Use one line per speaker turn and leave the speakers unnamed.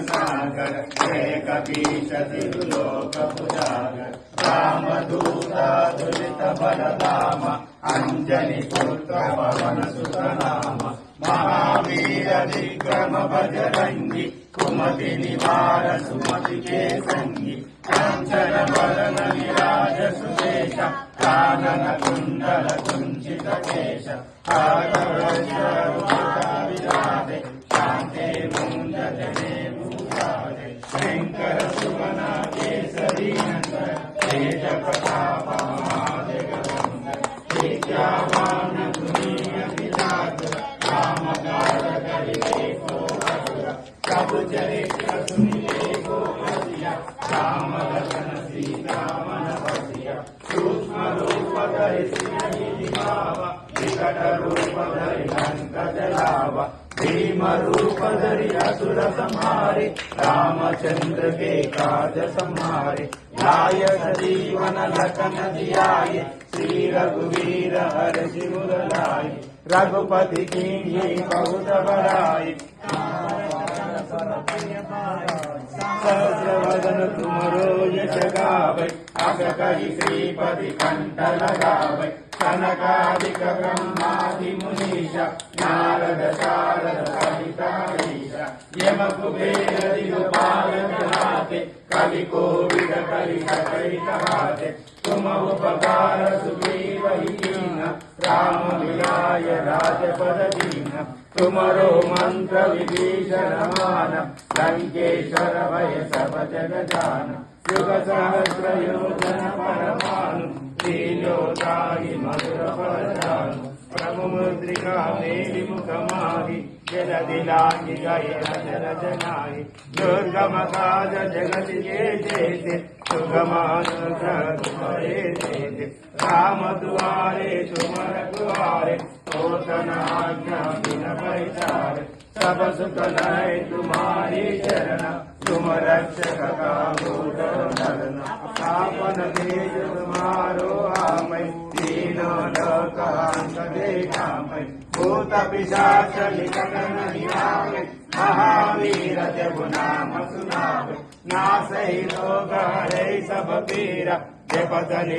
सागर जय कपीश तिरुलोक उजागर रामदूतादुलित बलधाम अंजनी पुत्र पवन सुत नाम महावीर विक्रम बजरंगी कुमति निवार सुमति के संगी कंचन वरण विराज सुदेश कानन कुंडल कुंचित केश विराजे शांते मुंज जने भूषाजे शंकर सुवन केसरी नंदन तेज प्रताप महाजगवंदन विद्यावान गुणीय विराज राम काज करिबे को असुर प्रभु चरित्र सुनिबे को हसिया राम लखन सीता मन बसिया सूक्ष्म रूप धरि सियहि दिखावा विकट रूप धरि लंक जलावा भीम रूप धरि असुर संहारे रामचंद्र के काज संहारे लाय सजीवन लखन जियाए श्री रघुवीर हर्षि उर लाए रघुपति कीन्ही बहुत बड़ाई सहस्रवदन तुमरो यश गावै अग कहि श्रीपति कंठ लगावै सनकादिक ब्रह्मादि मुनीषा नारद शारद सहित हरीशा यम कुबेर दिगपाल हाते कवि कोविद करि सकहि कहाते तुम उपकार सुग्रीव कीन्हा राम मिलाय राजपद दीन्हा तुमरो मंत्र विभीषण मान लंकेश्वर भय सब जग जान युग सहस्र योजन परमानु लीलोताहि मधुर फलदानु प्रभु मुद्रिका मेलि मुख माहि जलधि लांघि गए अजर जनाहि दुर्गम काज जगत के जेते सुगम अनुग्रह तुम्हारे देते राम दुआरे तुम रखवारे होतन आज्ञा बिन पैसारे सब सुख लय तुम्हारी चरण तुम रक्षक काहू डरना आपन तेज तुम्हारो आमय तीनों लोक हांक देखामय भूत पिशाच निकट नहीं आवे महावीर जब नाम सुनावे नासै रोग हरै सब पीरा जपत